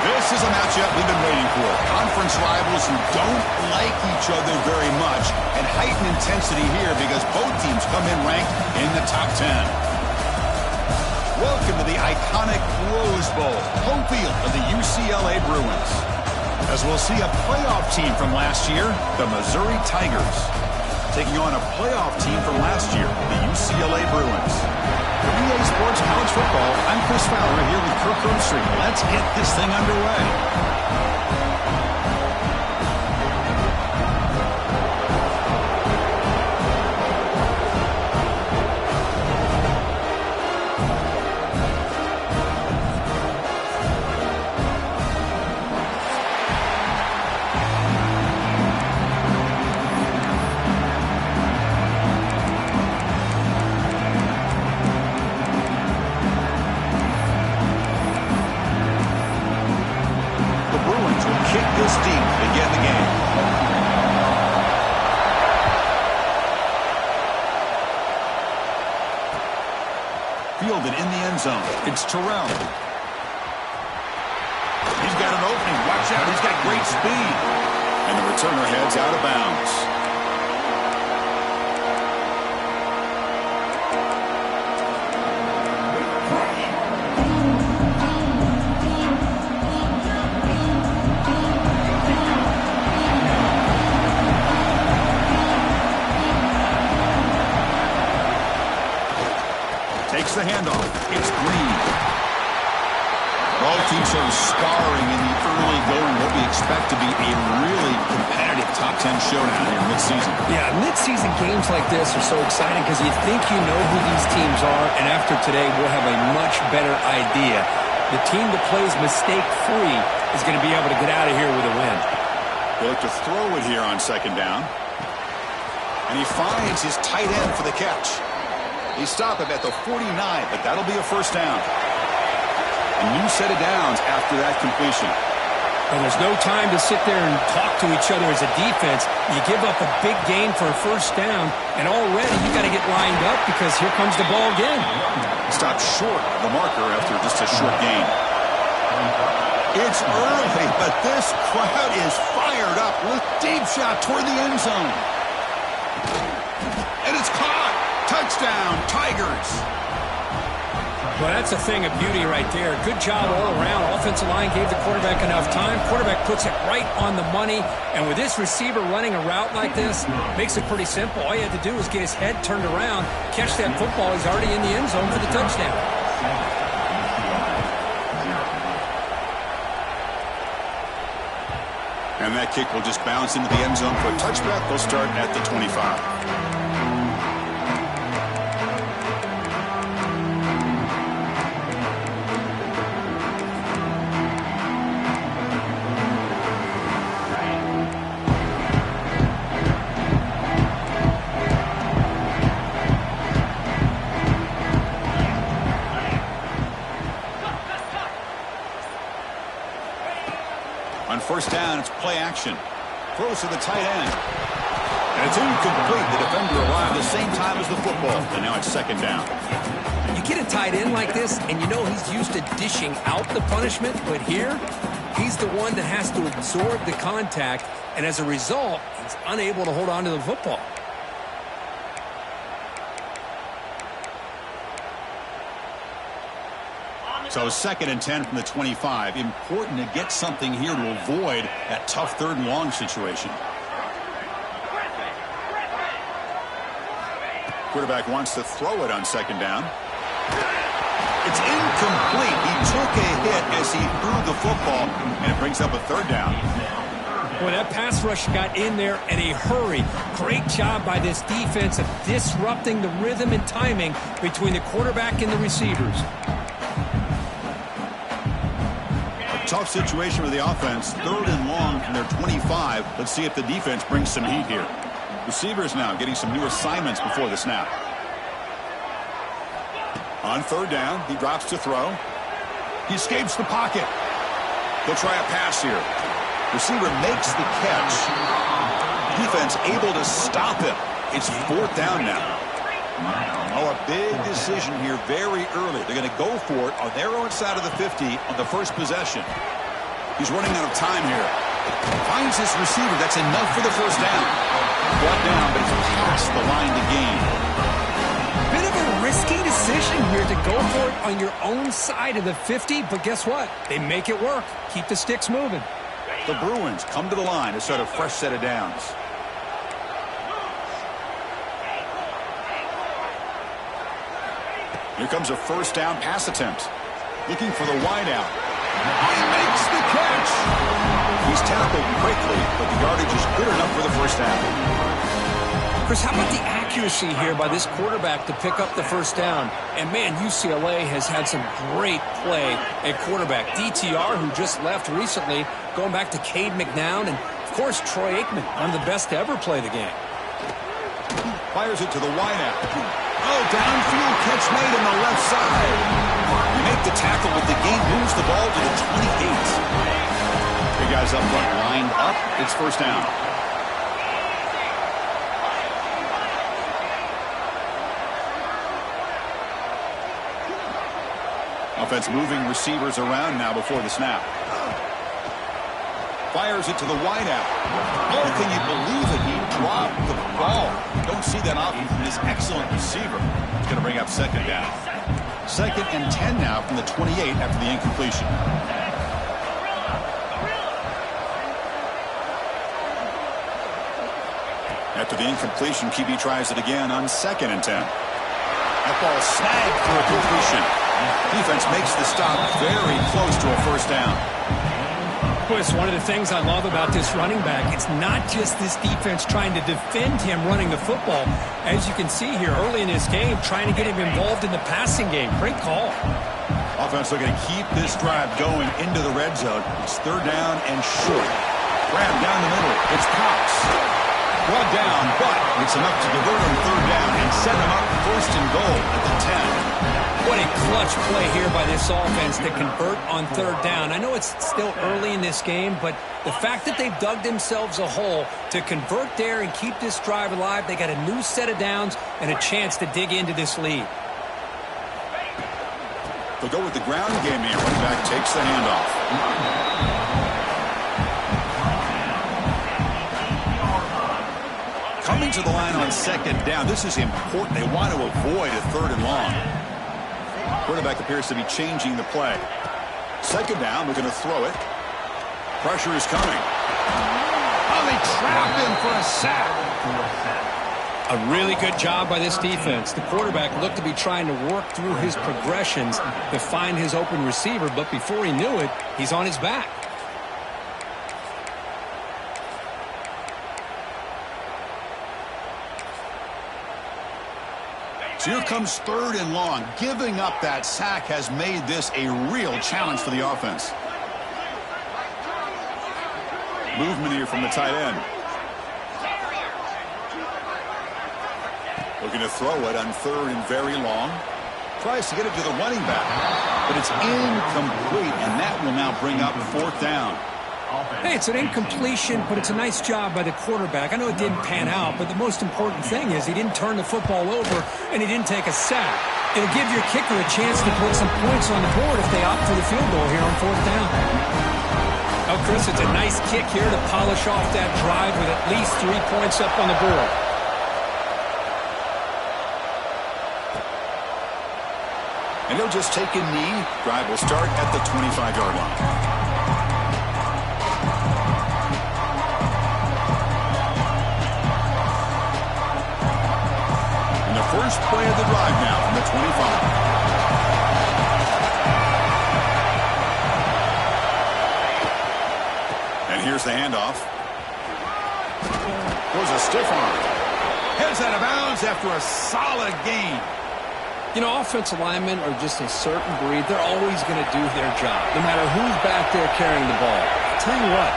This is a matchup we've been waiting for. Conference rivals who don't like each other very much, and heightened intensity here because both teams come in ranked in the top 10. Welcome to the iconic Rose Bowl, home field of the UCLA Bruins. As we'll see a playoff team from last year, the Missouri Tigers, taking on a playoff team from last year, the UCLA Bruins. For EA Sports College Football, I'm Chris Fowler here with Kirk Herbstreit. Let's get this thing underway. Fielded in the end zone. It's Terrell. He's got an opening. Watch out. He's got great speed. And the returner heads out of bounds. The handoff. It's Green. Both teams sort of scarring in the early going what we expect to be a really competitive top 10 showdown here mid-season. Yeah, mid-season games like this are so exciting because you think you know who these teams are, and after today we'll have a much better idea. The team that plays mistake-free is going to be able to get out of here with a win. They look to throw it here on second down. And he finds his tight end for the catch. He stopped him at the 49, but that'll be a first down. A new set of downs after that completion. Well, there's no time to sit there and talk to each other as a defense. You give up a big gain for a first down, and already you got to get lined up because here comes the ball again. Stopped short of the marker after just a short gain. It's early, but this crowd is fired up with deep shot toward the end zone. And it's caught. Touchdown, Tigers. Well, that's a thing of beauty right there. Good job all around. Offensive line gave the quarterback enough time. Quarterback puts it right on the money. And with this receiver running a route like this, makes it pretty simple. All you had to do was get his head turned around, catch that football. He's already in the end zone for the touchdown. And that kick will just bounce into the end zone for a touchback. They'll start at the 25. On first down, it's play action. Throws to the tight end. And it's incomplete. The defender arrived the same time as the football. And now it's second down. You get a tight end like this, and you know he's used to dishing out the punishment. But here, he's the one that has to absorb the contact. And as a result, he's unable to hold on to the football. So second and 10 from the 25. Important to get something here to avoid that tough third and long situation. Quarterback wants to throw it on second down. It's incomplete. He took a hit as he threw the football, and it brings up a third down. Boy, that pass rush got in there in a hurry. Great job by this defense of disrupting the rhythm and timing between the quarterback and the receivers. Tough situation for the offense. Third and long from their 25. Let's see if the defense brings some heat here. Receivers now getting some new assignments before the snap. On third down, he drops to throw. He escapes the pocket. They'll try a pass here. Receiver makes the catch. Defense able to stop him. It's fourth down now. Oh, a big decision here very early. They're going to go for it on their own side of the 50 on the first possession. He's running out of time here. Finds his receiver. That's enough for the first down. Brought down, but it's past the line to gain. Bit of a risky decision here to go for it on your own side of the 50, but guess what? They make it work. Keep the sticks moving. The Bruins come to the line to start a fresh set of downs. Here comes a first down pass attempt. Looking for the wideout. He makes the catch. He's tackled quickly, but the yardage is good enough for the first down. Chris, how about the accuracy here by this quarterback to pick up the first down? And, man, UCLA has had some great play at quarterback. DTR, who just left recently, going back to Cade McNown, and, of course, Troy Aikman, one of the best to ever play the game. Fires it to the wideout. Oh, downfield catch made on the left side. You make the tackle, but the game moves the ball to the 28. Three guys up front lined up. It's first down. Offense moving receivers around now before the snap. Fires it to the wideout. Oh, can you believe it? He dropped the ball. Don't see that often from this excellent receiver. He's going to bring up second down. 2nd and 10 now from the 28 after the incompletion. After the incompletion, QB tries it again on 2nd and 10. That ball snagged for a completion. Defense makes the stop very close to a first down. Chris, one of the things I love about this running back, it's not just this defense trying to defend him running the football. As you can see here early in this game, trying to get him involved in the passing game. Great call. Offense looking to keep this drive going into the red zone. It's 3rd down and short. Grab down the middle. It's Cox. Brought down, but it's enough to convert on 3rd down and set him up 1st and goal at the 10. What a clutch play here by this offense to convert on 3rd down. I know it's still early in this game, but the fact that they've dug themselves a hole to convert there and keep this drive alive, they got a new set of downs and a chance to dig into this lead. They'll go with the ground game here. Running back takes the handoff. Coming to the line on 2nd down. This is important. They want to avoid a 3rd and long. Quarterback appears to be changing the play. 2nd down, we're going to throw it. Pressure is coming. Oh, they trap him for a sack. A really good job by this defense. The quarterback looked to be trying to work through his progressions to find his open receiver, but before he knew it, he's on his back. So here comes 3rd and long. Giving up that sack has made this a real challenge for the offense. Movement here from the tight end. Looking to throw it on 3rd and very long. Tries to get it to the running back, but it's incomplete, and that will now bring up 4th down. Hey, it's an incompletion, but it's a nice job by the quarterback. I know it didn't pan out, but the most important thing is he didn't turn the football over and he didn't take a sack. It'll give your kicker a chance to put some points on the board if they opt for the field goal here on 4th down. Oh, Chris, it's a nice kick here to polish off that drive with at least 3 points up on the board. And he'll just take a knee. Drive will start at the 25-yard line. First play of the drive now from the 25. And here's the handoff. Goes a stiff arm. Heads out of bounds after a solid gain. You know, offensive linemen are just a certain breed. They're always going to do their job, no matter who's back there carrying the ball. I'll tell you what,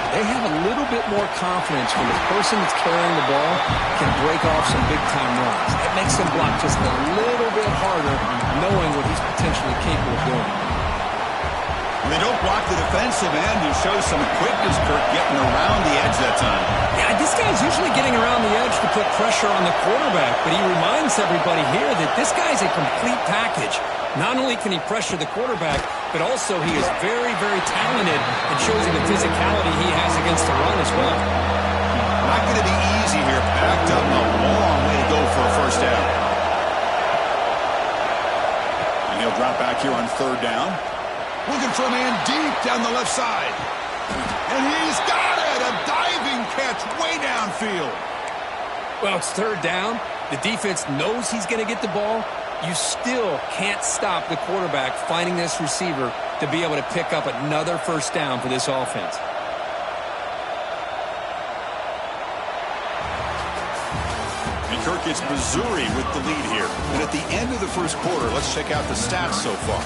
they have a little bit more confidence when the person that's carrying the ball can break off some big-time runs. It makes them block just a little bit harder, knowing what he's potentially capable of doing. They don't block the defensive end and show some quickness, Kirk, getting around the edge that time. Yeah, this guy's usually getting around the edge to put pressure on the quarterback, but he reminds everybody here that this guy's a complete package. Not only can he pressure the quarterback, but also he is very, very talented and shows you the physicality he has against the run as well. Not going to be easy here. Packed up and a long way to go for a first down. And he'll drop back here on third down. Looking for a man deep down the left side. And he's got it! A diving catch way downfield. Well, it's third down. The defense knows he's going to get the ball. You still can't stop the quarterback finding this receiver to be able to pick up another first down for this offense. And Kirk, it's Missouri with the lead here. And at the end of the first quarter, let's check out the stats so far.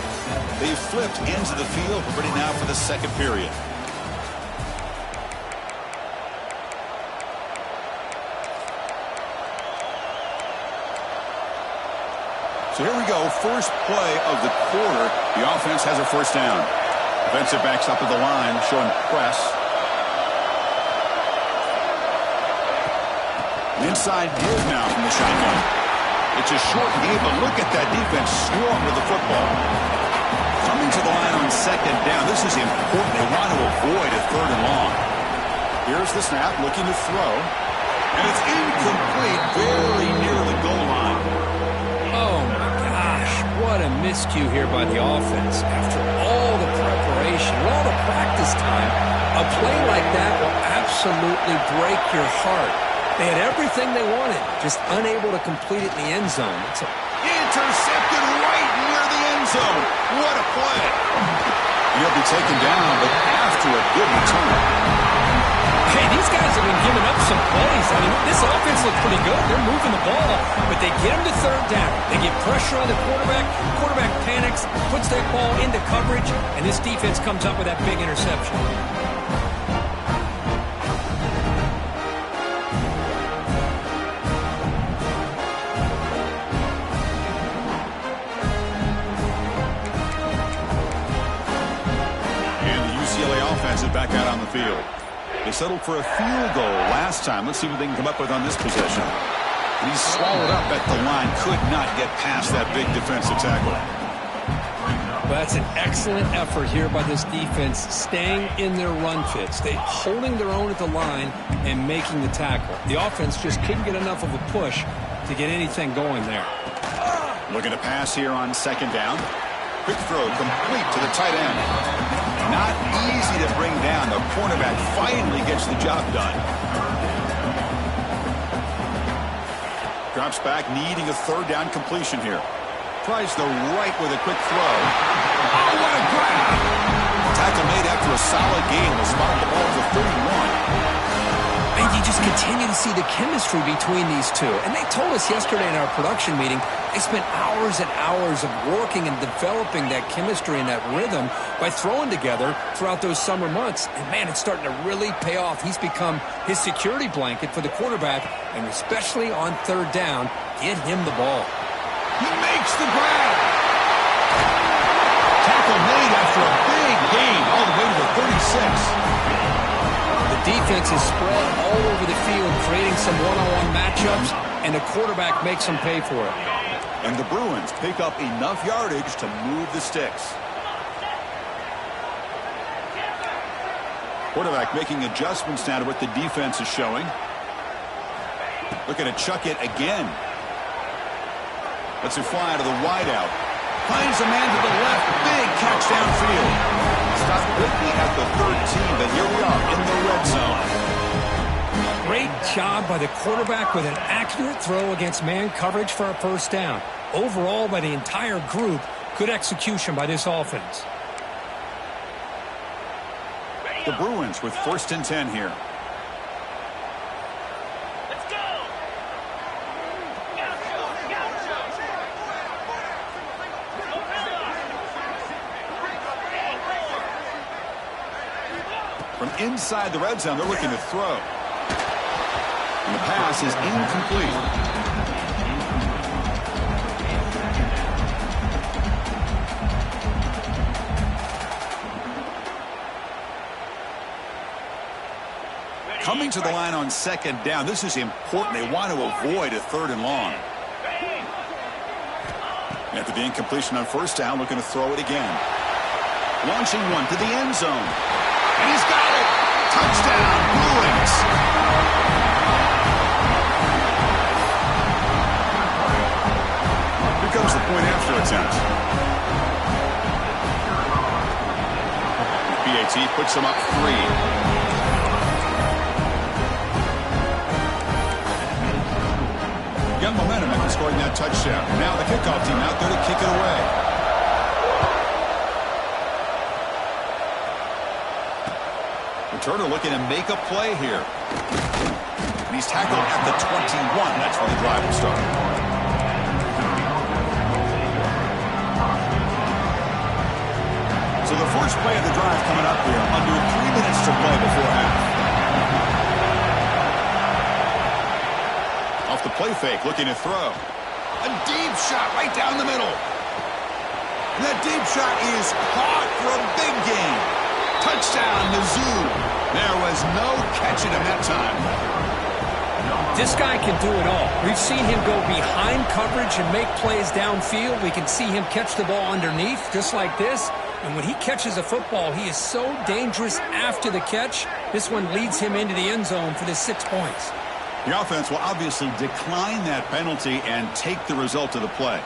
They've flipped ends of the field, ready now for the second period. So here we go, first play of the quarter. The offense has a first down. Defensive backs up at the line, showing press. Inside give now from the shotgun. It's a short game, but look at that defense swarm with the football. Coming to the line on second down. This is important. They want to avoid a third and long. Here's the snap, looking to throw. And it's incomplete, very near the goal line. Oh, my gosh. What a miscue here by the offense. After all the preparation, all the practice time, a play like that will absolutely break your heart. They had everything they wanted, just unable to complete it in the end zone. Intercepted right near the end zone. What a play. He'll be taken down, but after a good return. Hey, these guys have been giving up some plays. I mean, this offense looks pretty good. They're moving the ball, but they get him to third down. They get pressure on the quarterback. Quarterback panics, puts that ball into coverage, and this defense comes up with that big interception. Back out on the field. They settled for a field goal last time. Let's see what they can come up with on this possession. And he's swallowed up at the line. Could not get past that big defensive tackle. Well, that's an excellent effort here by this defense, staying in their run fits. They holding their own at the line and making the tackle. The offense just couldn't get enough of a push to get anything going there. Looking to pass here on second down. Quick throw complete to the tight end. Not easy to bring down. The cornerback finally gets the job done. Drops back, needing a third down completion here. Tries the right with a quick throw. Oh, what a grab! Tackle made after a solid gain. Will spot the ball for 31. And you just continue to see the chemistry between these two. And they told us yesterday in our production meeting, they spent hours and hours of working and developing that chemistry and that rhythm by throwing together throughout those summer months. And, man, it's starting to really pay off. He's become his security blanket for the quarterback, and especially on third down, get him the ball. He makes the grab. Tackle made after a big gain all the way to the 36. The defense is spread all over the field, creating some one-on-one matchups, and the quarterback makes them pay for it. And the Bruins pick up enough yardage to move the sticks. Quarterback making adjustments now to what the defense is showing. Looking to chuck it again. Lets it fly to the wideout. Finds a man to the left. Big catch downfield. Stopped quickly at the 13, but here we are in the red zone. Great job by the quarterback with an accurate throw against man coverage for a first down. Overall, by the entire group, good execution by this offense. The Bruins with 1st and 10 here. From inside the red zone, they're looking to throw. And the pass is incomplete. Coming to the line on second down, this is important. They want to avoid a 3rd and long. After the incompletion on first down, looking to throw it again. Launching one to the end zone. And he's got it. Touchdown, Bruins. Here comes the point after attempt. PAT puts him up 3. Got momentum after scoring that touchdown. Now the kickoff team out there to kick it away. Returner looking to make a play here. And he's tackled at the 21. That's where the drive will start. So the first play of the drive coming up here. Under 3 minutes to play before half. Off the play fake, looking to throw. A deep shot right down the middle. And that deep shot is caught for a big gain. Touchdown, Mizzou. There was no catching him that time. This guy can do it all. We've seen him go behind coverage and make plays downfield. We can see him catch the ball underneath, just like this. And when he catches a football, he is so dangerous after the catch. This one leads him into the end zone for the 6 points. The offense will obviously decline that penalty and take the result of the play.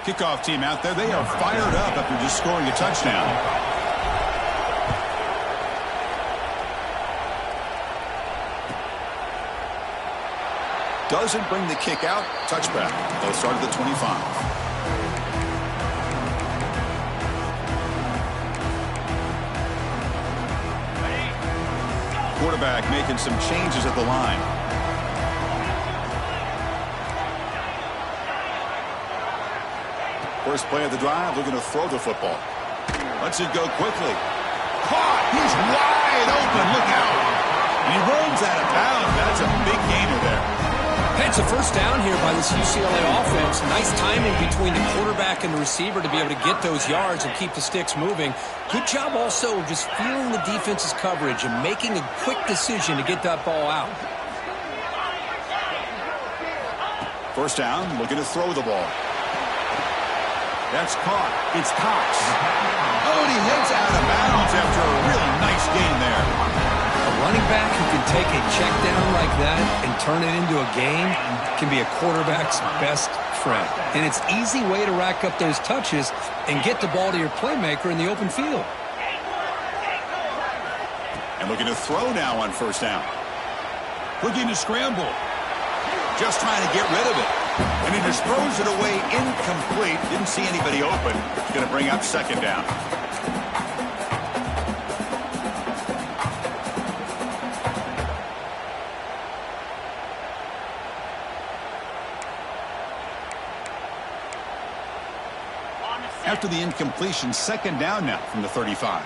Kickoff team out there, they are fired up after just scoring a touchdown. Doesn't bring the kick out. Touchback. They'll start at the 25. Quarterback making some changes at the line. First play of the drive, looking to throw the football. Lets it go quickly. Caught! He's wide open. Look out! And he runs out of bounds. That's a big gainer there. It's a first down here by this UCLA offense. Nice timing between the quarterback and the receiver to be able to get those yards and keep the sticks moving. Good job also of just feeling the defense's coverage and making a quick decision to get that ball out. First down, looking to throw the ball. That's caught. It's Cox. Oh, and he heads out of bounds after a really nice gain there. A running back who can take a check down like that and turn it into a gain can be a quarterback's best friend. And it's an easy way to rack up those touches and get the ball to your playmaker in the open field. And looking to throw now on first down. Looking to scramble. Just trying to get rid of it. And he just throws it away incomplete. Didn't see anybody open. It's going to bring up second down. After the incompletion, second down now from the 35.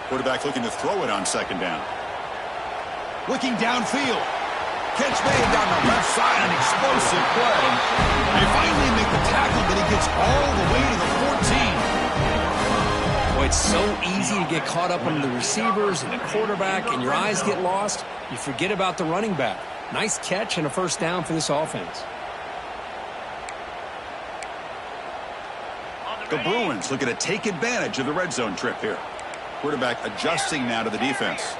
Quarterback looking to throw it on second down. Looking downfield. Catch made down the left side, an explosive play. They finally make the tackle, but he gets all the way to the 14. Boy, it's so easy to get caught up on the receivers and the quarterback, and your eyes get lost. You forget about the running back. Nice catch and a first down for this offense. The Bruins looking to take advantage of the red zone trip here. Quarterback adjusting now to the defense.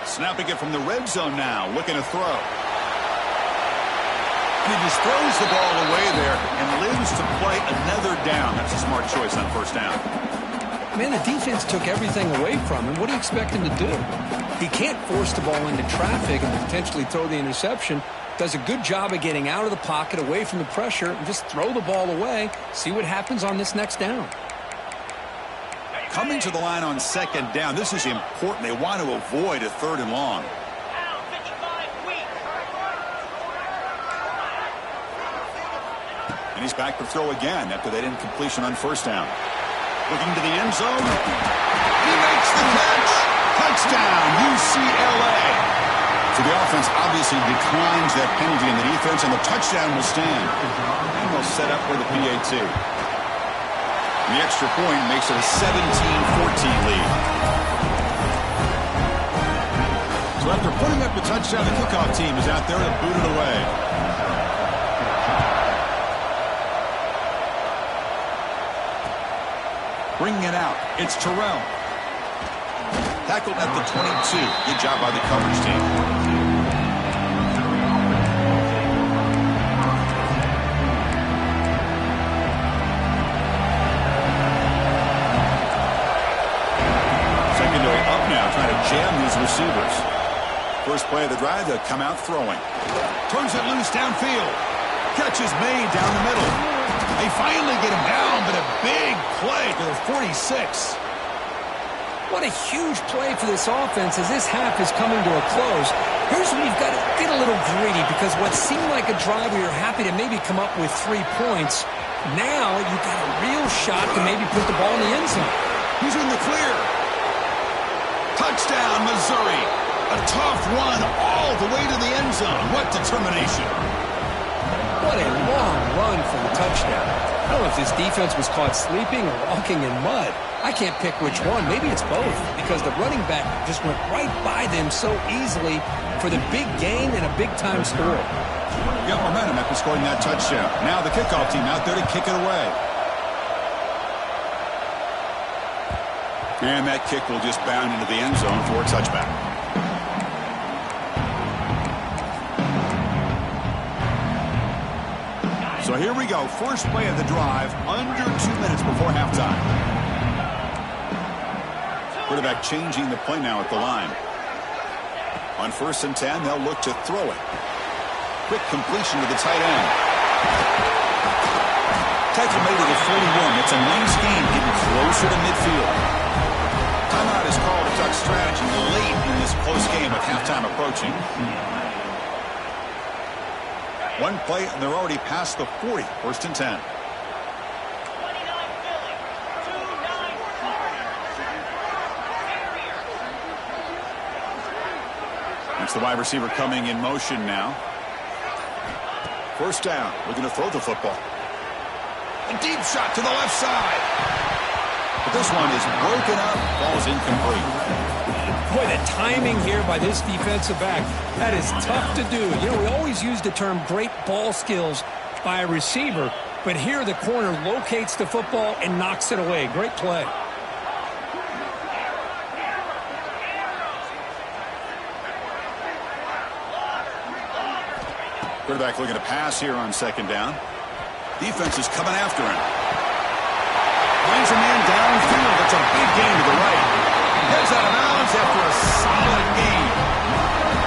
Snapping it from the red zone now, looking to throw. And he just throws the ball away there and lives to play another down. That's a smart choice on first down. Man, the defense took everything away from him. What do you expect him to do? He can't force the ball into traffic and potentially throw the interception. Does a good job of getting out of the pocket, away from the pressure, and just throw the ball away. See what happens on this next down. coming to the line on second down. This is important. They want to avoid a 3rd and long. And he's back to throw again after that incompletion on 1st down. Looking to the end zone. He makes the catch. Touchdown, UCLA. So the offense obviously declines that penalty in the defense, and the touchdown will stand. And they'll set up for the PAT. The extra point makes it a 17-14 lead. So after putting up the touchdown, the kickoff team is out there to boot it away. Bringing it out, it's Terrell. Tackled at the 22. Good job by the coverage team. Secondary up now, trying to jam these receivers. First play of the drive, they'll come out throwing. Turns it loose downfield. Catch is made down the middle. They finally get him down, but a big play to the 46. What a huge play for this offense as this half is coming to a close. Here's where you've got to get a little greedy, because what seemed like a drive where you're happy to maybe come up with 3 points, now you've got a real shot to maybe put the ball in the end zone. He's in the clear. Touchdown, Missouri. A tough run all the way to the end zone. What determination. What a long run for the touchdown. I don't know if this defense was caught sleeping or walking in mud. I can't pick which one. Maybe it's both, because the running back just went right by them so easily for the big gain and a big-time score. Got momentum after scoring that touchdown. Now the kickoff team out there to kick it away. And that kick will just bound into the end zone for a touchback. So here we go. First play of the drive, under 2 minutes before halftime. Quarterback changing the play now at the line. On 1st and 10, they'll look to throw it. Quick completion to the tight end. Tackle made to the 41. It's a nice game, getting closer to midfield. Timeout is called to duck strategy late in this close game with halftime approaching. One play, and they're already past the 40. 1st and 10. It's the wide receiver coming in motion now. 1st down. Looking to throw the football. A deep shot to the left side. But this one is broken up. Ball's incomplete. Boy, the timing here by this defensive back, that is tough to do. You know, we always use the term great ball skills by a receiver, but here the corner locates the football and knocks it away. Great play. Quarterback looking to pass here on 2nd down. Defense is coming after him. Finds a man downfield. That's a big gain to the right. Heads out of bounds after a solid game.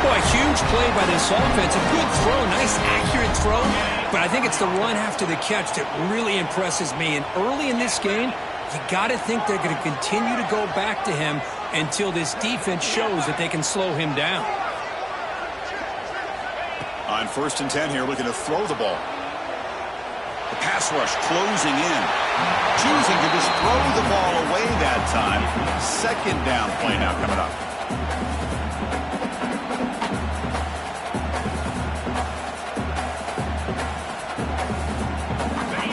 Boy, a huge play by this offense. A good throw, nice accurate throw. But I think it's the run after the catch that really impresses me. And early in this game, you got to think they're going to continue to go back to him until this defense shows that they can slow him down. On 1st and 10 here, looking to throw the ball. The pass rush closing in. Choosing to just throw the ball away that time. 2nd down play now coming up.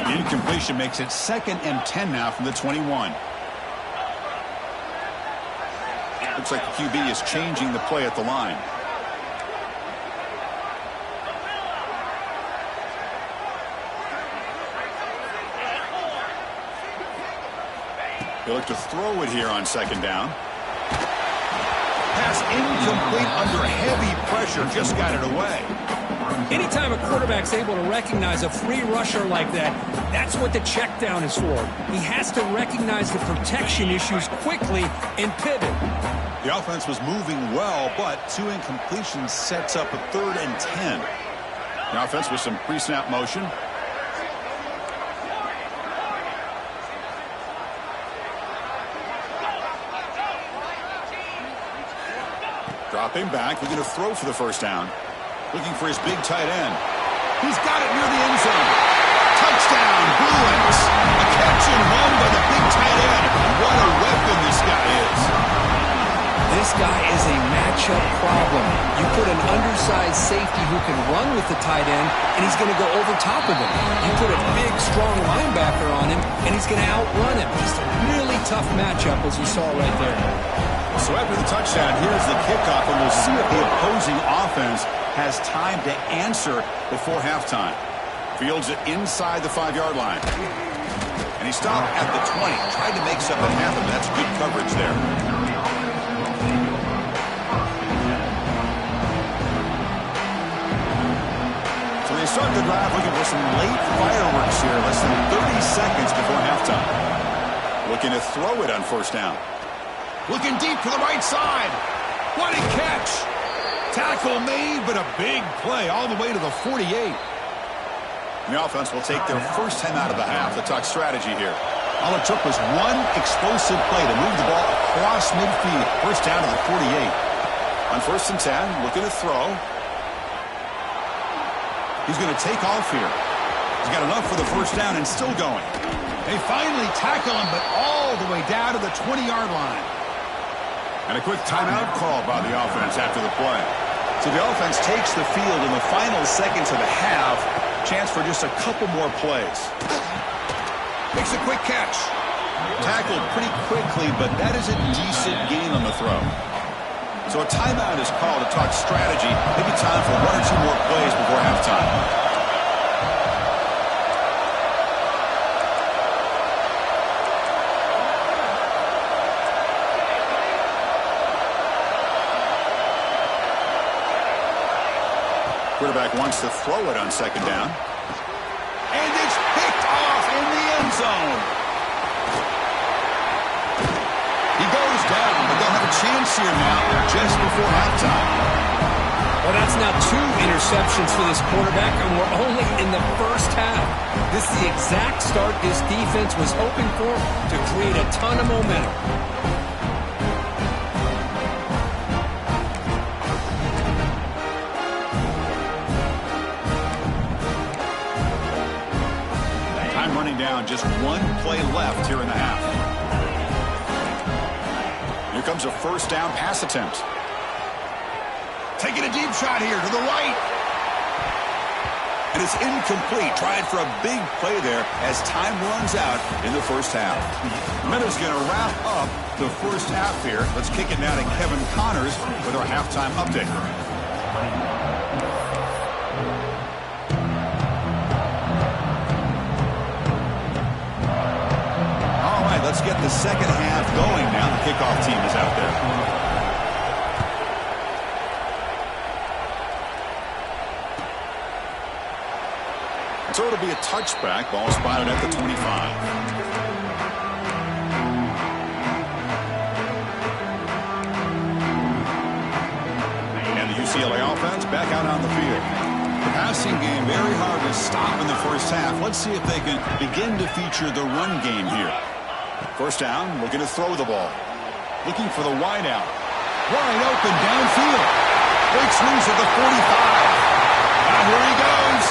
The incompletion makes it 2nd and 10 now from the 21. Looks like the QB is changing the play at the line. They look to throw it here on 2nd down. Pass incomplete under heavy pressure. Just got it away. Anytime a quarterback's able to recognize a free rusher like that, that's what the check down is for. He has to recognize the protection issues quickly and pivot. The offense was moving well, but 2 incompletions sets up a 3rd and 10. The offense with some pre-snap motion. Dropping back, looking to throw for the first down. Looking for his big tight end. He's got it near the end zone. Touchdown, Bruins. A catch and run by the big tight end. What a weapon this guy is. This guy is a matchup problem. You put an undersized safety who can run with the tight end, and he's going to go over top of him. You put a big, strong linebacker on him, and he's going to outrun him. Just a really tough matchup, as you saw right there. So after the touchdown, here's the kickoff, and we'll see if the opposing offense has time to answer before halftime. Fields it inside the 5-yard line. And he stopped at the 20. Tried to make something happen. That's good coverage there. So they start the drive looking for some late fireworks here. Less than 30 seconds before halftime. Looking to throw it on first down. Looking deep to the right side. What a catch. Tackle made, but a big play all the way to the 48. And the offense will take their first 10 out of the half. The talk strategy here. All it took was one explosive play to move the ball across midfield. First down to the 48. On first and 10, looking to throw. He's going to take off here. He's got enough for the first down and still going. They finally tackle him, but all the way down to the 20-yard line. And a quick timeout call by the offense after the play. So the offense takes the field in the final seconds of the half. Chance for just a couple more plays. Makes a quick catch. Tackled pretty quickly, but that is a decent gain on the throw. So a timeout is called to talk strategy. Maybe time for one or two more plays before halftime. Quarterback wants to throw it on second down. And it's picked off in the end zone. He goes down, but they'll have a chance here now just before halftime. Well, that's now 2 interceptions for this quarterback, and we're only in the first half. This is the exact start this defense was hoping for to create a ton of momentum. Down, just one play left here in the half. Here comes a first down pass attempt. Taking a deep shot here to the right. And it's incomplete. Tried for a big play there as time runs out in the first half. Minutes going to wrap up the first half here. Let's kick it now to Kevin Connors with our halftime update. Let's get the second half going now. The kickoff team is out there. So it'll be a touchback. Ball spotted at the 25. And the UCLA offense back out on the field. The passing game very hard to stop in the first half. Let's see if they can begin to feature the run game here. First down, looking to throw the ball. Looking for the wide out. Wide open downfield. Breaks loose at the 45. Now here he goes.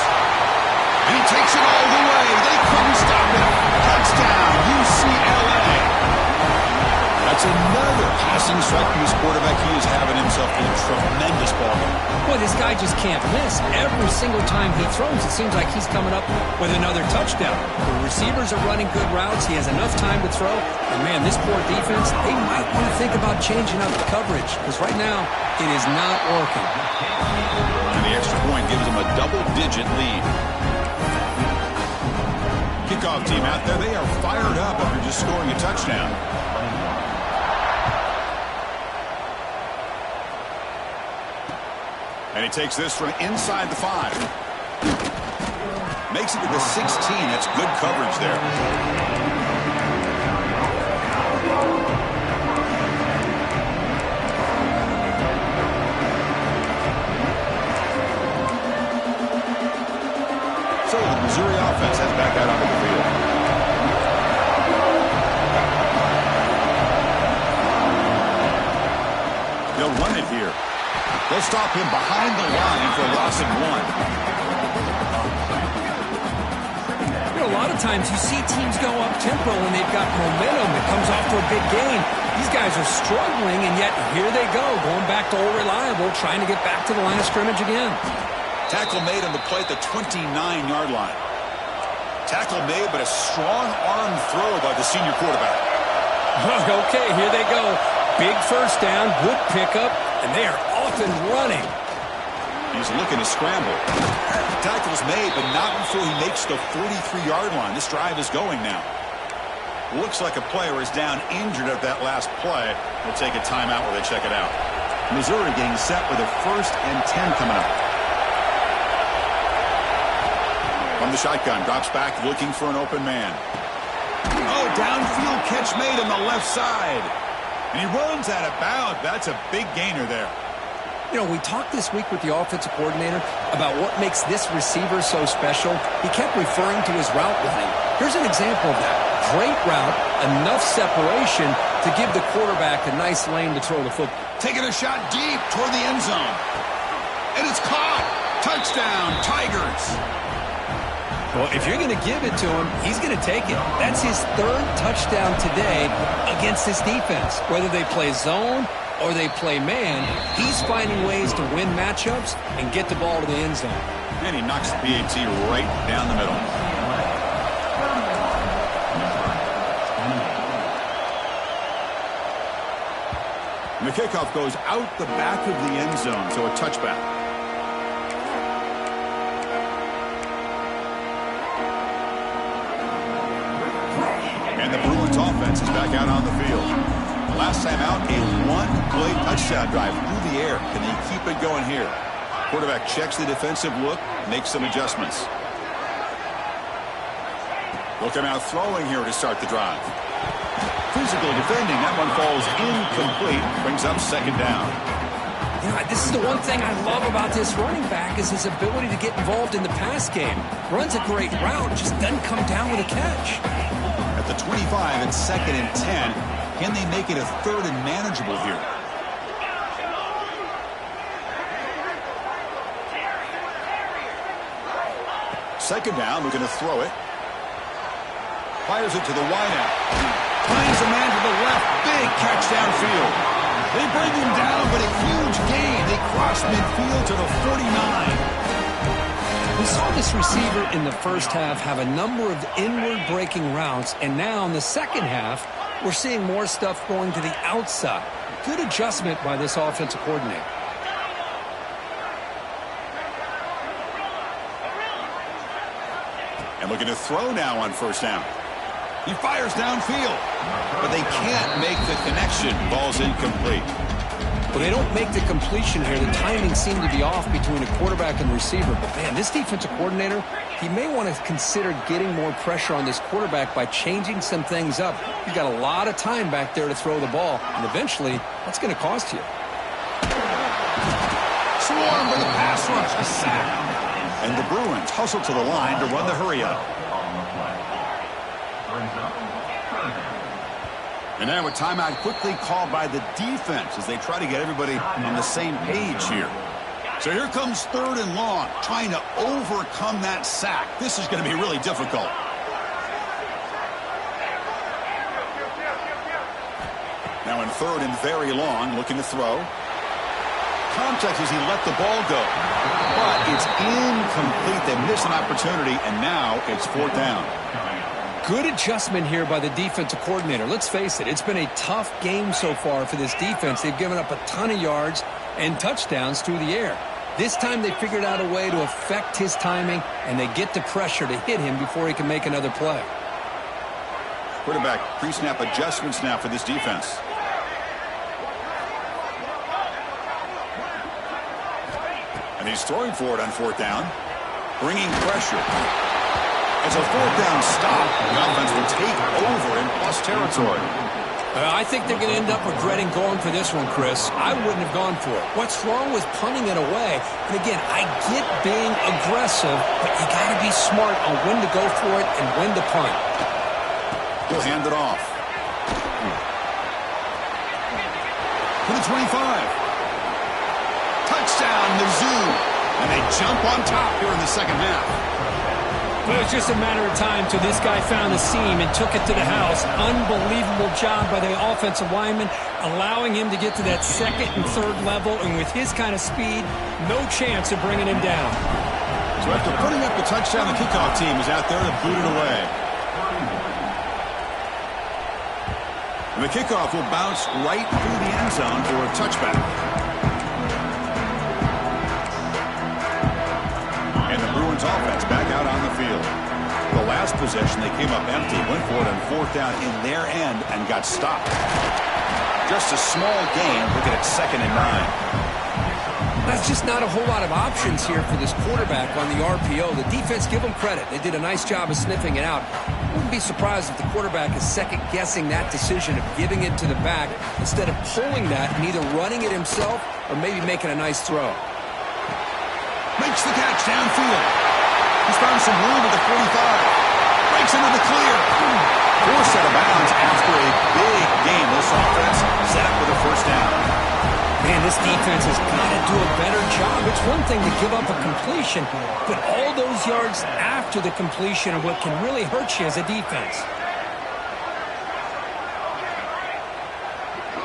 And he takes it all the way. They couldn't stop him. Touchdown, UCLA. That's another passing strike from his quarterback. He is having himself a tremendous ball game. Boy, this guy just can't miss. Every single time he throws, it seems like he's coming up with another touchdown. The receivers are running good routes. He has enough time to throw. And, man, this poor defense, they might want to think about changing up the coverage because right now it is not working. And the extra point gives them a double-digit lead. Kickoff team out there, they are fired up after just scoring a touchdown. And he takes this from inside the 5. Makes it to the 16. That's good coverage there. So the Missouri offense heads back out onto the field. They'll run it here. They'll stop him behind the line for a loss of 1. You know, a lot of times you see teams go up-tempo when they've got momentum. It comes off to a big gain. These guys are struggling, and yet here they go, going back to old reliable, trying to get back to the line of scrimmage again. Tackle made on the play at the 29-yard line. Tackle made, but a strong arm throw by the senior quarterback. Okay, here they go. Big first down, good pickup, and they are off and running. He's looking to scramble. Tackle's made, but not before he makes the 43-yard line. This drive is going now. Looks like a player is down injured at that last play. We'll take a timeout while they check it out. Missouri getting set with a 1st and 10 coming up. From the shotgun, drops back looking for an open man. Oh, downfield catch made on the left side. And he runs out of bounds. That's a big gainer there. You know, we talked this week with the offensive coordinator about what makes this receiver so special. He kept referring to his route running. Here's an example of that. Great route, enough separation to give the quarterback a nice lane to throw the football. Taking a shot deep toward the end zone. And it's caught. Touchdown, Tigers. Well, if you're going to give it to him, he's going to take it. That's his 3rd touchdown today against this defense. Whether they play zone or they play man, he's finding ways to win matchups and get the ball to the end zone. And he knocks the PAT right down the middle. And the kickoff goes out the back of the end zone, so a touchback. And the Bruins offense is back out on the field. Last time out, a 1-play touchdown drive through the air. Can they keep it going here? Quarterback checks the defensive look, makes some adjustments. They'll come out throwing here to start the drive. Physical defending. That one falls incomplete. Brings up 2nd down. You know, this is the one thing I love about this running back is his ability to get involved in the pass game. Runs a great route, just doesn't come down with a catch. At the 25, it's 2nd and 10. Can they make it a 3rd and manageable here? Second down, looking to throw it. Fires it to the wideout. Finds a man to the left. Big catch downfield. They bring him down, but a huge gain. They cross midfield to the 49. We saw this receiver in the first half have a number of inward breaking routes, and now in the second half, we're seeing more stuff going to the outside. Good adjustment by this offensive coordinator. And looking to throw now on 1st down. He fires downfield, but they can't make the connection. Ball's incomplete. Well, they don't make the completion here. The timing seemed to be off between a quarterback and receiver. But, man, this defensive coordinator, he may want to consider getting more pressure on this quarterback by changing some things up. You've got a lot of time back there to throw the ball, and eventually that's going to cost you. Swarm for the pass rush. A sack. And the Bruins hustle to the line to run the hurry-up. And now a timeout quickly called by the defense as they try to get everybody on the same page here. So here comes 3rd and long, trying to overcome that sack. This is going to be really difficult. Now in 3rd and very long, looking to throw. Contact as he let the ball go. But it's incomplete. They miss an opportunity, and now it's 4th down. Good adjustment here by the defensive coordinator. Let's face it, it's been a tough game so far for this defense. They've given up a ton of yards and touchdowns through the air. This time they figured out a way to affect his timing, and they get the pressure to hit him before he can make another play. Quarterback pre-snap adjustments now for this defense. And he's throwing for it on 4th down, bringing pressure. It's a 4th down stop. The offense will take over in plus territory. I think they're going to end up regretting going for this one, Chris. I wouldn't have gone for it. What's wrong with punting it away? And again, I get being aggressive, but you got to be smart on when to go for it and when to punt. He'll hand it off. to the 25. Touchdown, Mizzou. And they jump on top here in the second half. Well, it was just a matter of time till this guy found the seam and took it to the house. Unbelievable job by the offensive lineman, allowing him to get to that second and third level. And with his kind of speed, no chance of bringing him down. So after putting up the touchdown, the kickoff team is out there to boot it away. And the kickoff will bounce right through the end zone for a touchback. And the Bruins offense back out on the field. The last possession, they came up empty, went for it on fourth down in their end and got stopped. Just a small gain, looking at 2nd and 9. That's just not a whole lot of options here for this quarterback on the RPO. The defense, give them credit. They did a nice job of sniffing it out. Wouldn't be surprised if the quarterback is second-guessing that decision of giving it to the back instead of pulling that and either running it himself or maybe making a nice throw. Makes the catch downfield. He's found some room at the 45. Breaks into the clear. Forced out of bounds after a big game. This offense set up with a first down. Man, this defense has got to do a better job. It's one thing to give up a completion, but all those yards after the completion are what can really hurt you as a defense.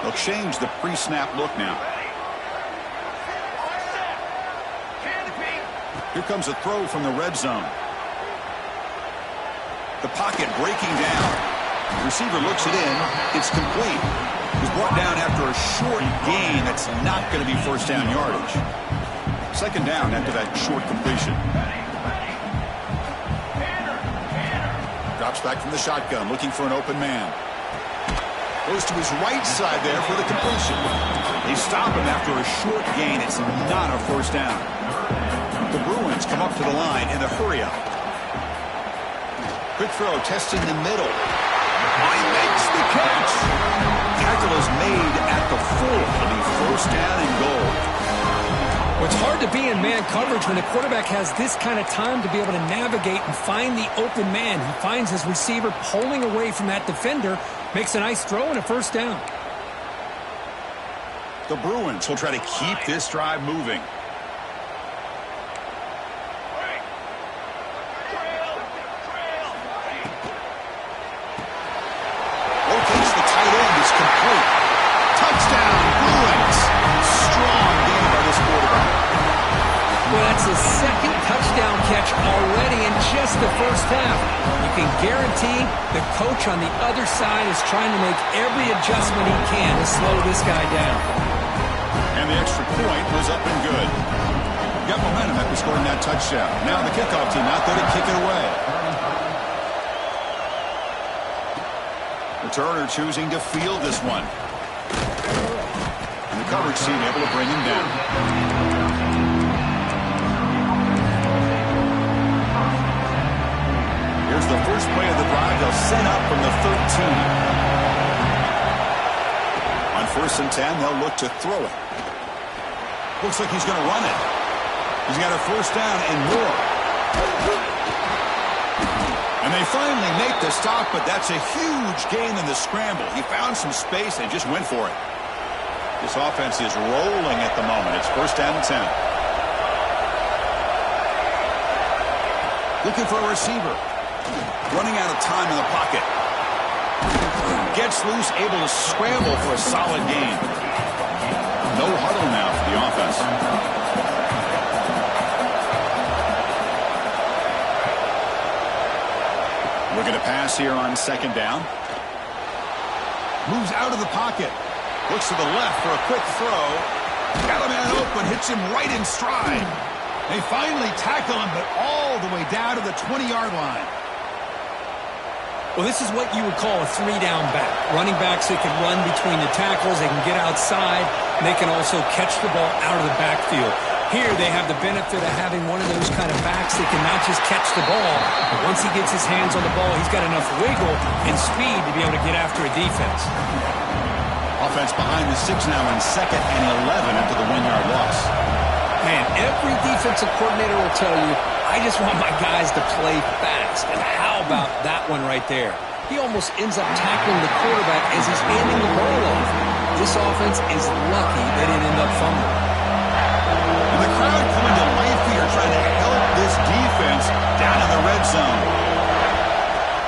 They'll change the pre-snap look now. Here comes a throw from the red zone. The pocket breaking down. The receiver looks it in. It's complete. It was brought down after a short gain. That's not going to be first down yardage. Second down after that short completion. Drops back from the shotgun, looking for an open man. Goes to his right side there for the completion. They stop him after a short gain. It's not a first down. The Bruins come up to the line in a hurry-up. Quick throw, testing the middle. He makes the catch. Tackle is made at the 4. It'll be first down and goal. Well, it's hard to be in man coverage when the quarterback has this kind of time to be able to navigate and find the open man. He finds his receiver pulling away from that defender, makes a nice throw and a first down. The Bruins will try to keep this drive moving. Locates the tight end is complete. Touchdown, Bruins. Strong game by this quarterback. Well, that's his second touchdown catch already in just the first half. You can guarantee the coach on the other side is trying to make every adjustment he can to slow this guy down. And the extra point was up and good. Got momentum after scoring that touchdown. Now the kickoff team out there to kick it away. Returner choosing to field this one. And the coverage team able to bring him down. Here's the first play of the drive. They'll set up from the 13. On 1st and 10, they'll look to throw it. Looks like he's going to run it. He's got a first down and more. And they finally make the stop, but that's a huge gain in the scramble. He found some space and just went for it. This offense is rolling at the moment. It's 1st down and 10. Looking for a receiver. Running out of time in the pocket. Gets loose, able to scramble for a solid gain. No huddle now for the offense. Looking to pass here on 2nd down. Moves out of the pocket. Looks to the left for a quick throw. Got a man open, hits him right in stride. They finally tackle him, but all the way down to the 20-yard line. Well, this is what you would call a 3-down back. Running backs that can run between the tackles, they can get outside, and they can also catch the ball out of the backfield. Here they have the benefit of having one of those kind of backs that can not just catch the ball, but once he gets his hands on the ball, he's got enough wiggle and speed to be able to get after a defense. Offense behind the 6 now in 2nd and 11 after the 1-yard loss. Man, every defensive coordinator will tell you, I just want my guys to play fast. And how about that one right there? He almost ends up tackling the quarterback as he's handing the ball off. This offense is lucky they didn't end up fumbling. And the crowd coming to life here, trying to help this defense down in the red zone.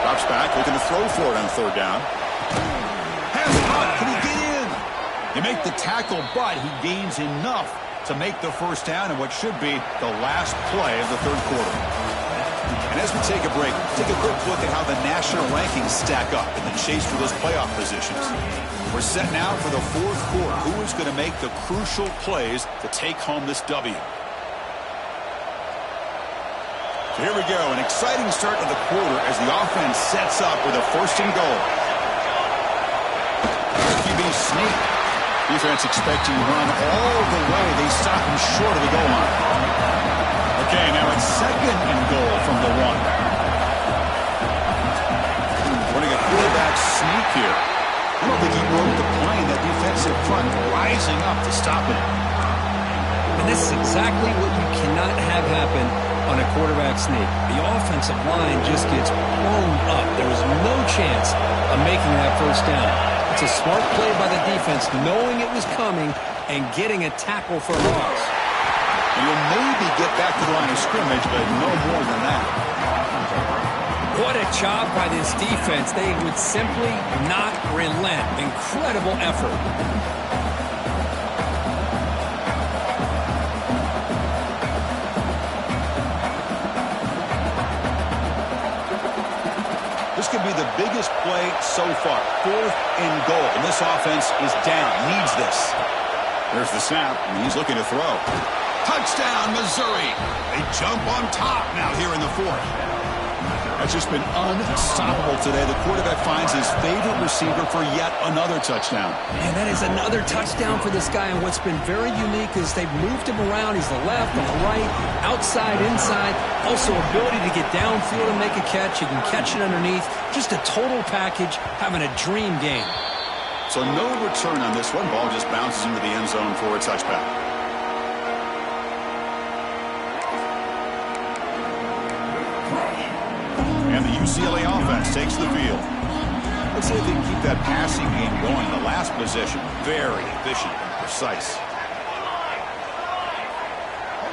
Drops back, looking to throw for it on third down. Has caught, can he get in? You make the tackle, but he gains enough to make the first down in what should be the last play of the third quarter. And as we take a break, take a quick look at how the national rankings stack up in the chase for those playoff positions. We're set now for the fourth quarter. Who is going to make the crucial plays to take home this W? So here we go, an exciting start to the quarter as the offense sets up with a first and goal. QB sneak. Defense expecting to run all the way. They stop him short of the goal line. Okay, now it's second and goal from the 1. Running a quarterback sneak here. I don't think he wrote the play. That defensive front rising up to stop it. And this is exactly what you cannot have happen on a quarterback sneak. The offensive line just gets blown up. There is no chance of making that first down. It's a smart play by the defense, knowing it was coming and getting a tackle for a loss. You'll maybe get back to the line of scrimmage, but no more than that. What a job by this defense. They would simply not relent. Incredible effort. This could be the biggest play so far. Fourth and goal. And this offense is down. Needs this. There's the snap, and he's looking to throw. Touchdown, Missouri. They jump on top now here in the fourth. That's just been unstoppable today. The quarterback finds his favorite receiver for yet another touchdown. And that is another touchdown for this guy. And what's been very unique is they've moved him around. He's the left, on the right, outside, inside. Also ability to get downfield and make a catch. You can catch it underneath. Just a total package, having a dream game. So no return on this one. Ball just bounces into the end zone for a touchback. And the UCLA offense takes the field. Let's see if they can keep that passing game going. The last possession, very efficient and precise.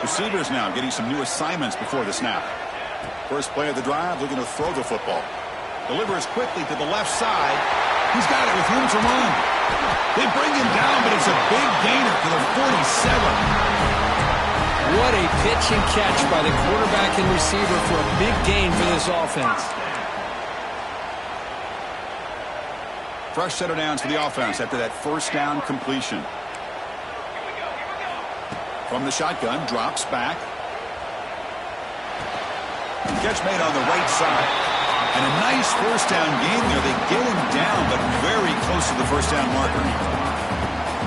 Receivers now getting some new assignments before the snap. First play of the drive, looking to throw the football. Delivers quickly to the left side. He's got it with room to run. They bring him down, but it's a big gainer for the 47. What a pitch and catch by the quarterback and receiver for a big gain for this offense. Fresh set of downs for the offense after that first down completion. From the shotgun, drops back. Catch made on the right side. And a nice first down game there. They get him down, but very close to the first down marker.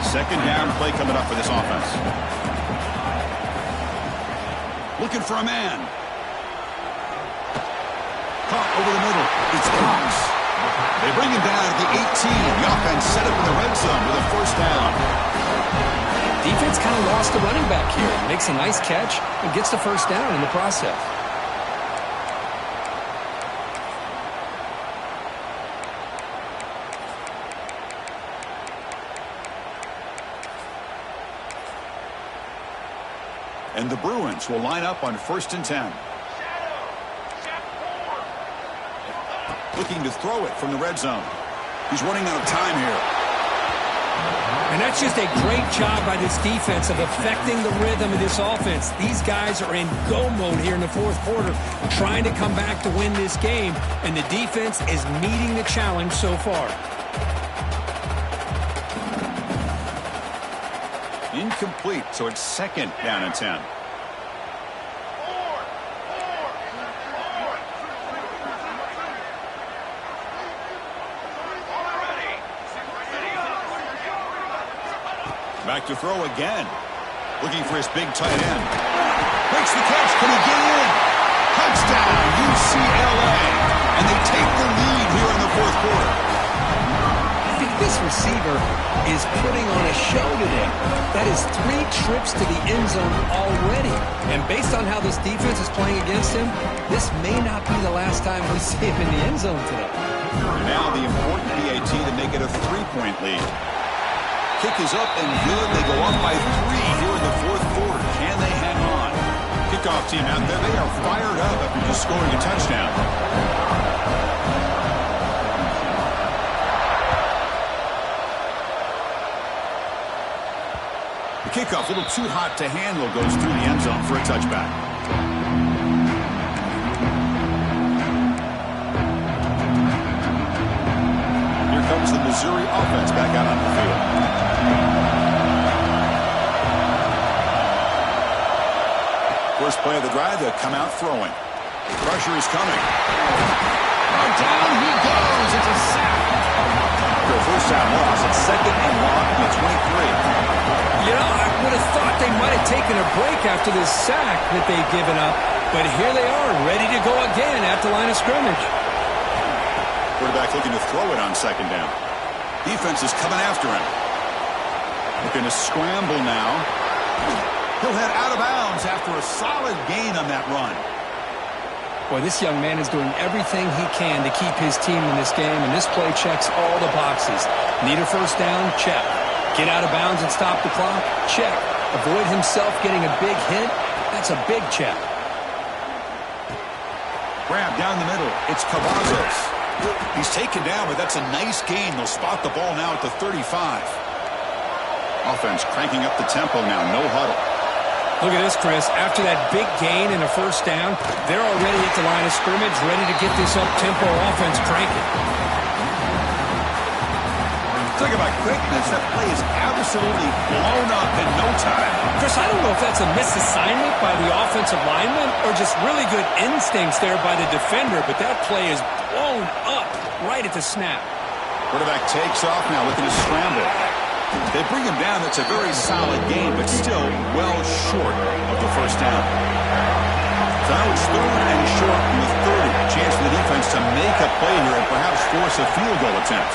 Second down play coming up for this offense. Looking for a man. Caught over the middle. It's Cox. They bring him down at the 18. The offense set up in the red zone with a first down. Defense kind of lost the running back here. Makes a nice catch and gets the first down in the process. And the Bruins will line up on 1st and 10. Looking to throw it from the red zone. He's running out of time here. And that's just a great job by this defense of affecting the rhythm of this offense. These guys are in go mode here in the fourth quarter, trying to come back to win this game. And the defense is meeting the challenge so far. Incomplete, so it's second down and 10. Back to throw again. Looking for his big tight end. Makes the catch. Can he get in? Touchdown, UCLA. And they take the lead here in the fourth quarter. I think this receiver is putting on a show today. That is 3 trips to the end zone already. And based on how this defense is playing against him, this may not be the last time we see him in the end zone today. Now the important PAT to make it a 3-point lead. Kick is up and good. They go up by 3 here in the fourth quarter. Can they hang on? Kickoff team out there, they are fired up after just scoring a touchdown. The kickoff, a little too hot to handle, goes through the end zone for a touchback. Here comes the Missouri offense back out on the field. First play of the drive, they'll come out throwing. Pressure is coming. Oh, down he goes. It's a sack. For a first down loss, it's second and long from the 23. You know, I would have thought they might have taken a break after this sack that they've given up. But here they are, ready to go again at the line of scrimmage. Quarterback looking to throw it on second down. Defense is coming after him. Looking to scramble now. He'll head out of bounds after a solid gain on that run. Boy, this young man is doing everything he can to keep his team in this game, and this play checks all the boxes. Need a first down? Check. Get out of bounds and stop the clock? Check. Avoid himself getting a big hit? That's a big check. Grab down the middle. It's Cavazos. He's taken down, but that's a nice gain. They'll spot the ball now at the 35. Offense cranking up the tempo now. No huddle. Look at this, Chris. After that big gain and a first down, they're already at the line of scrimmage, ready to get this up-tempo offense cranking. Talk about quickness. That play is absolutely blown up in no time. Chris, I don't know if that's a misassignment by the offensive lineman or just really good instincts there by the defender, but that play is blown up right at the snap. Quarterback takes off now, looking to scramble. They bring him down. That's a very solid game, but still well short of the first down. So now it's third and short from the 30. Chance for the defense to make a play here and perhaps force a field goal attempt.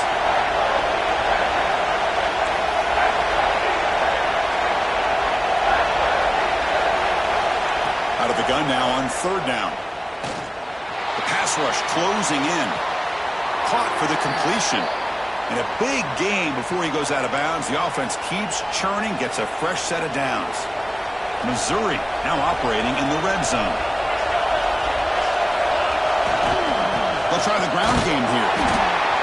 Out of the gun now on third down. The pass rush closing in. Caught for the completion. And a big gain before he goes out of bounds. The offense keeps churning, gets a fresh set of downs. Missouri now operating in the red zone. They'll try the ground game here.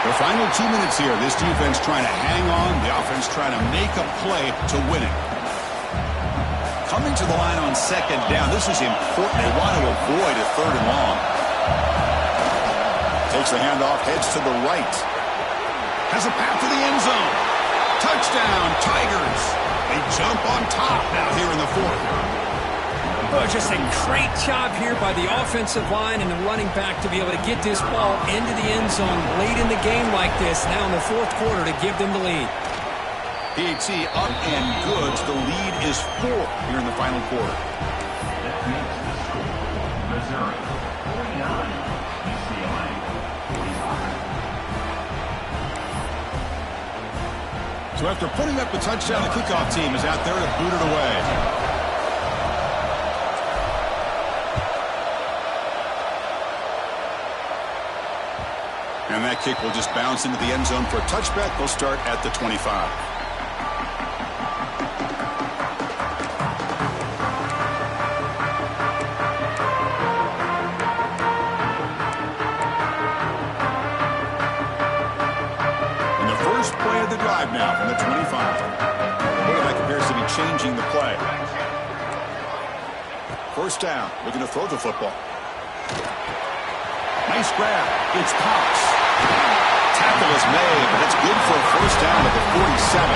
The final 2 minutes here. This defense trying to hang on. The offense trying to make a play to win it. Coming to the line on second down. This is important. They want to avoid a third and long. Takes the handoff, heads to the right. Has a path to the end zone. Touchdown, Tigers. They jump on top now here in the fourth. Oh, just a great job here by the offensive line and the running back to be able to get this ball into the end zone late in the game like this, now in the fourth quarter to give them the lead. PAT up and good. The lead is 4 here in the final quarter. Missouri, 49. So after putting up the touchdown, the kickoff team is out there to boot it away. And that kick will just bounce into the end zone for a touchback. They'll start at the 25. Play of the drive now from the 25. Quarterback appears to be changing the play. First down, looking to throw the football. Nice grab. It's Pops. Tackle is made, but it's good for a first down at the 47.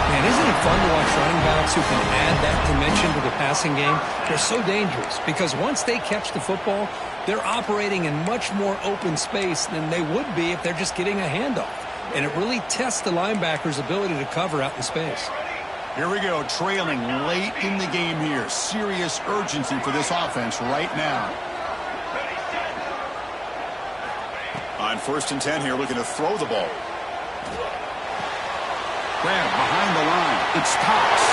Man, isn't it fun to watch running backs who can add that dimension to the passing game? They're so dangerous because once they catch the football, they're operating in much more open space than they would be if they're just getting a handoff. And it really tests the linebacker's ability to cover out in space. Here we go, trailing late in the game here. Serious urgency for this offense right now. On 1st and 10 here, looking to throw the ball. Grab behind the line. It's Pops.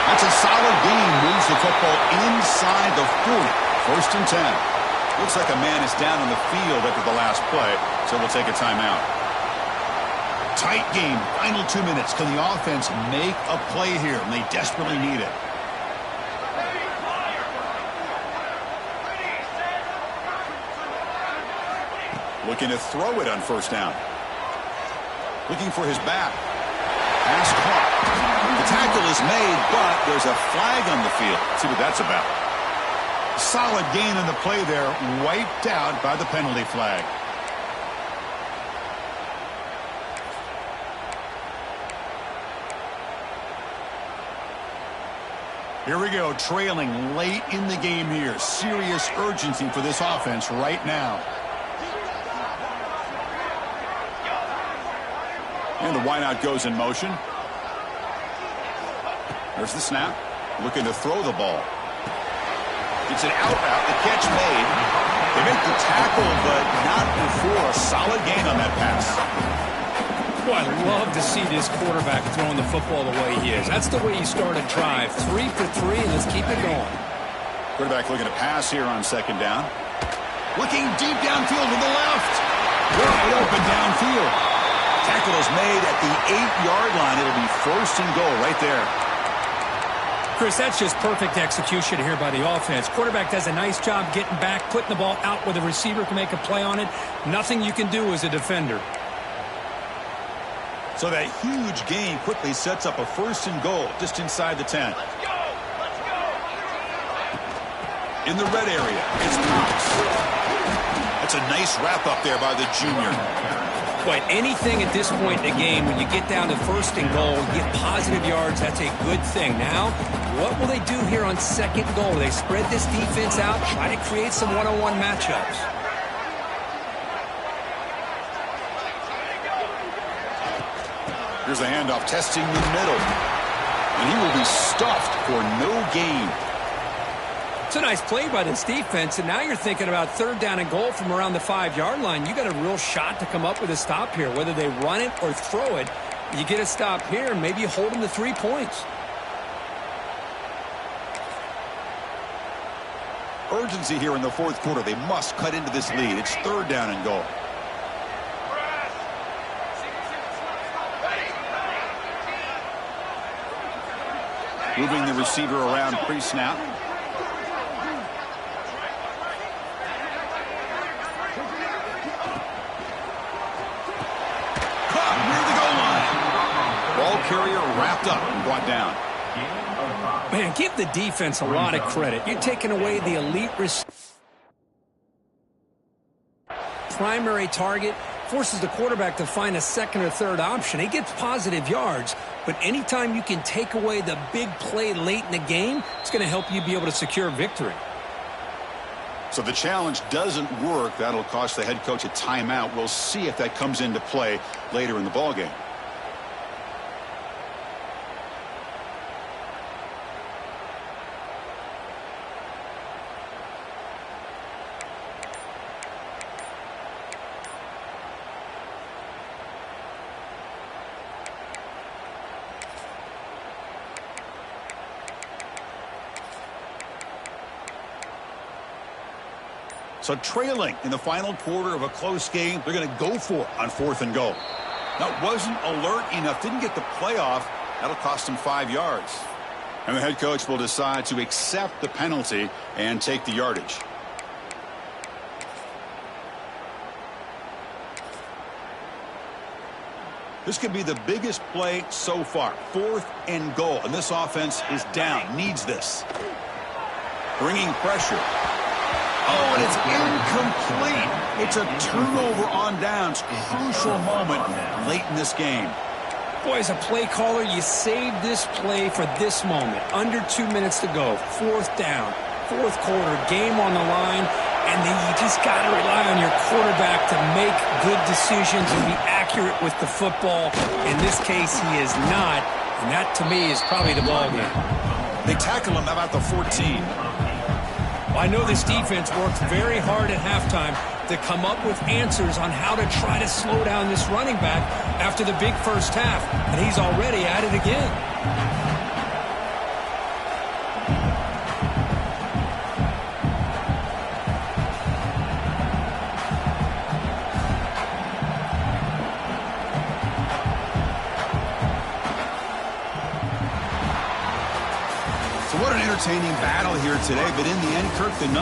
That's a solid gain. Moves the football inside the 40. 1st and 10. Looks like a man is down on the field after the last play, so we'll take a timeout. Tight game. Final 2 minutes. Can the offense make a play here? And they desperately need it. Looking to throw it on first down. Looking for his back. Pass caught. The tackle is made, but there's a flag on the field. Let's see what that's about. Solid gain on the play there. Wiped out by the penalty flag. Here we go, trailing late in the game here. Serious urgency for this offense right now. And the wideout goes in motion. There's the snap. Looking to throw the ball. It's an out route. The catch made. They make the tackle, but not before a solid gain on that pass. Boy, I love to see this quarterback throwing the football the way he is. That's the way you start a drive. 3 for 3, and let's keep it going. Quarterback looking to pass here on second down. Looking deep downfield to the left. Wide open downfield. Tackle is made at the 8-yard line. It'll be first and goal right there. Chris, that's just perfect execution here by the offense. Quarterback does a nice job getting back, putting the ball out where the receiver can make a play on it. Nothing you can do as a defender. So that huge gain quickly sets up a first and goal just inside the 10. Let's go! Let's go! In the red area, it's Knox. That's a nice wrap up there by the junior. But anything at this point in the game, when you get down to first and goal, get positive yards, that's a good thing. Now, what will they do here on second goal? They spread this defense out, try to create some one-on-one matchups. Here's a handoff testing the middle. And he will be stuffed for no gain. It's a nice play by this defense, and now you're thinking about third down and goal from around the 5-yard line. You got a real shot to come up with a stop here. Whether they run it or throw it, you get a stop here, and maybe you hold them to 3 points. Urgency here in the fourth quarter. They must cut into this lead. It's third down and goal. Moving the receiver around pre-snap. Caught near the goal line. Ball carrier wrapped up and brought down. Man, give the defense a lot of credit. You're taking away the elite primary target, forces the quarterback to find a second or third option. He gets positive yards, but anytime you can take away the big play late in the game, it's going to help you be able to secure victory. So the challenge doesn't work. That'll cost the head coach a timeout. We'll see if that comes into play later in the ballgame. So trailing in the final quarter of a close game, they're going to go for it on fourth and goal. Now, wasn't alert enough, didn't get the play off. That'll cost him 5 yards. And the head coach will decide to accept the penalty and take the yardage. This could be the biggest play so far. Fourth and goal. And this offense is down, needs this. Bringing pressure. Oh, and it's incomplete. It's a turnover on downs. Crucial moment late in this game. Boy, as a play caller, you saved this play for this moment. Under 2 minutes to go. Fourth down. Fourth quarter. Game on the line. And then you just got to rely on your quarterback to make good decisions and be accurate with the football. In this case, he is not. And that, to me, is probably the ballgame. They tackle him about the 14. I know this defense worked very hard at halftime to come up with answers on how to try to slow down this running back after the big first half, and he's already at it again. So what an entertaining battle here today. But in the end, Kirk, the number